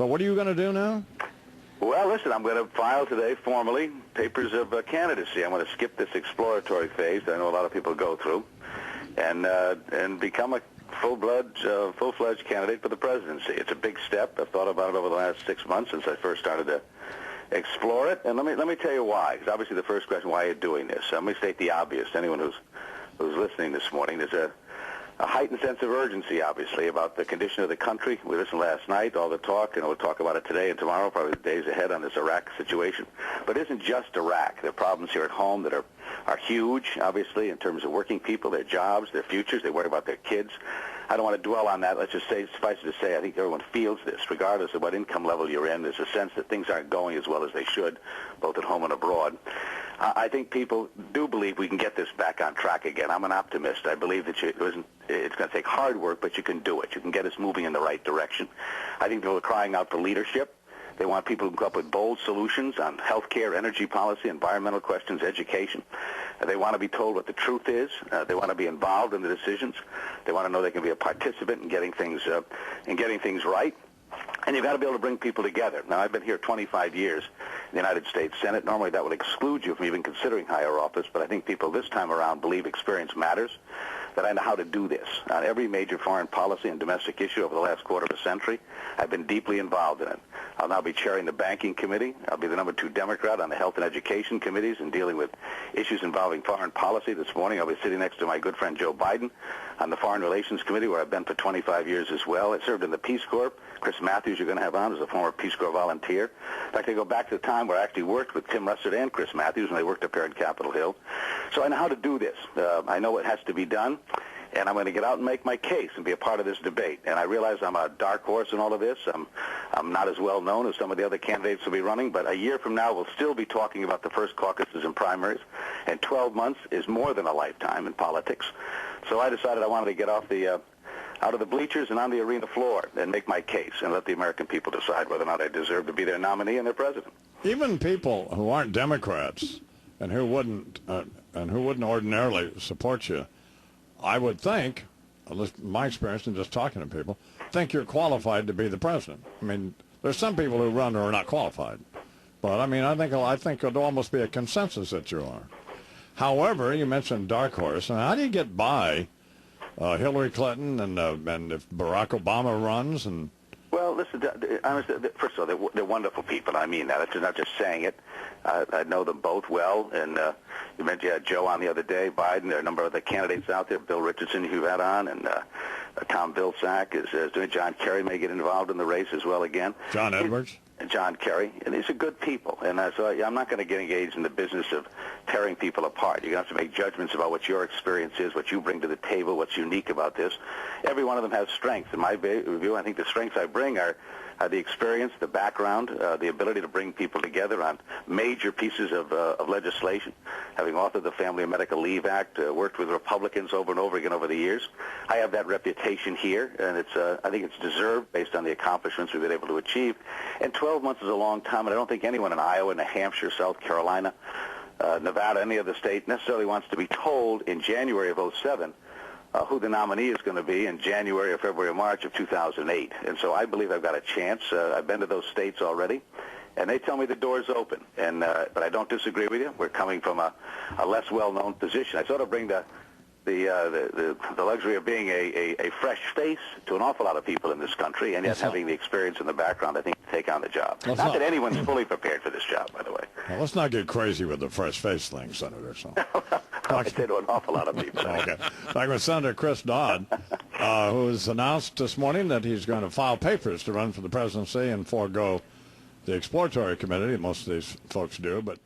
So what are you going to do now? Well, listen, I'm going to file today formally papers of candidacy. I'm going to skip this exploratory phase that I know a lot of people go through, and become a full-fledged candidate for the presidency. It's a big step. I've thought about it over the last 6 months since I first started to explore it. And let me tell you why. Because obviously the first question, why are you doing this? Let me state the obvious to anyone who's listening this morning. There's a heightened sense of urgency, obviously, about the condition of the country. We listened last night, all the talk, and we'll talk about it today and tomorrow, probably the days ahead on this Iraq situation. But it isn't just Iraq. There are problems here at home that are huge, obviously, in terms of working people, their jobs, their futures. They worry about their kids. I don't want to dwell on that. Let's just say, suffice it to say, I think everyone feels this, regardless of what income level you're in. There's a sense that things aren't going as well as they should, both at home and abroad. I think people do believe we can get this back on track again. I'm an optimist. I believe that it's going to take hard work, but you can do it. You can get us moving in the right direction. I think people are crying out for leadership. They want people who come up with bold solutions on health care, energy policy, environmental questions, education. They want to be told what the truth is. They want to be involved in the decisions. They want to know they can be a participant in getting things right. And you've got to be able to bring people together. Now, I've been here 25 years in the United States Senate. Normally, that would exclude you from even considering higher office, but I think people this time around believe experience matters, that I know how to do this. On every major foreign policy and domestic issue over the last quarter of a century, I've been deeply involved in it. I'll now be chairing the Banking Committee. I'll be the number 2 Democrat on the Health and Education Committees and dealing with issues involving foreign policy. This morning, I'll be sitting next to my good friend Joe Biden on the Foreign Relations Committee, where I've been for 25 years as well. I served in the Peace Corps. Chris Matthews, you're going to have on, as a former Peace Corps volunteer. In fact, I go back to the time where I actually worked with Tim Russert and Chris Matthews when they worked up here in Capitol Hill. So I know how to do this. I know what has to be done, and I'm going to get out and make my case and be a part of this debate. And I realize I'm a dark horse in all of this. I'm not as well known as some of the other candidates will be running, but a year from now we'll still be talking about the first caucuses and primaries, and 12 months is more than a lifetime in politics. So I decided I wanted to get off out of the bleachers and on the arena floor and make my case and let the American people decide whether or not I deserve to be their nominee and their president. Even people who aren't Democrats and who wouldn't ordinarily support you, I would think, at least my experience in just talking to people, think you're qualified to be the president. I mean, there's some people who run who are not qualified, but I mean, I think it'll almost be a consensus that you are. However, you mentioned dark horse, and how do you get by Hillary Clinton and if Barack Obama runs? And well, listen, honestly, first of all, they're wonderful people. I mean that. I'm not just saying it. I know them both well. And you mentioned you had Joe on the other day, Biden. There are a number of other candidates out there. Bill Richardson, who you had on, and Tom Vilsack is doing. John Kerry may get involved in the race as well again. John Edwards. John Kerry, and these are good people, and so I'm not going to get engaged in the business of tearing people apart. You're going to have to make judgments about what your experience is, what you bring to the table, what's unique about this. Every one of them has strengths. In my view, I think the strengths I bring are the experience, the background, the ability to bring people together on major pieces of legislation. Having authored the Family and Medical Leave Act, worked with Republicans over and over again over the years, I have that reputation here, and I think it's deserved based on the accomplishments we've been able to achieve. And 12 months is a long time, and I don't think anyone in Iowa, New Hampshire, South Carolina, Nevada, any other state necessarily wants to be told in January of 2007 who the nominee is going to be in January or February or March of 2008. And so I believe I've got a chance. I've been to those states already, and they tell me the door's open. And but I don't disagree with you. We're coming from a less well-known position. I sort of bring the luxury of being a fresh face to an awful lot of people in this country, and yet having the experience and the background, I think, to take on the job. Not that anyone's fully prepared for this job, by the way. Well, let's not get crazy with the fresh face thing, Senator. So. I say to an awful lot of people. Okay. Like with Senator Chris Dodd, who has announced this morning that he's going to file papers to run for the presidency and forego the exploratory committee. Most of these folks do, but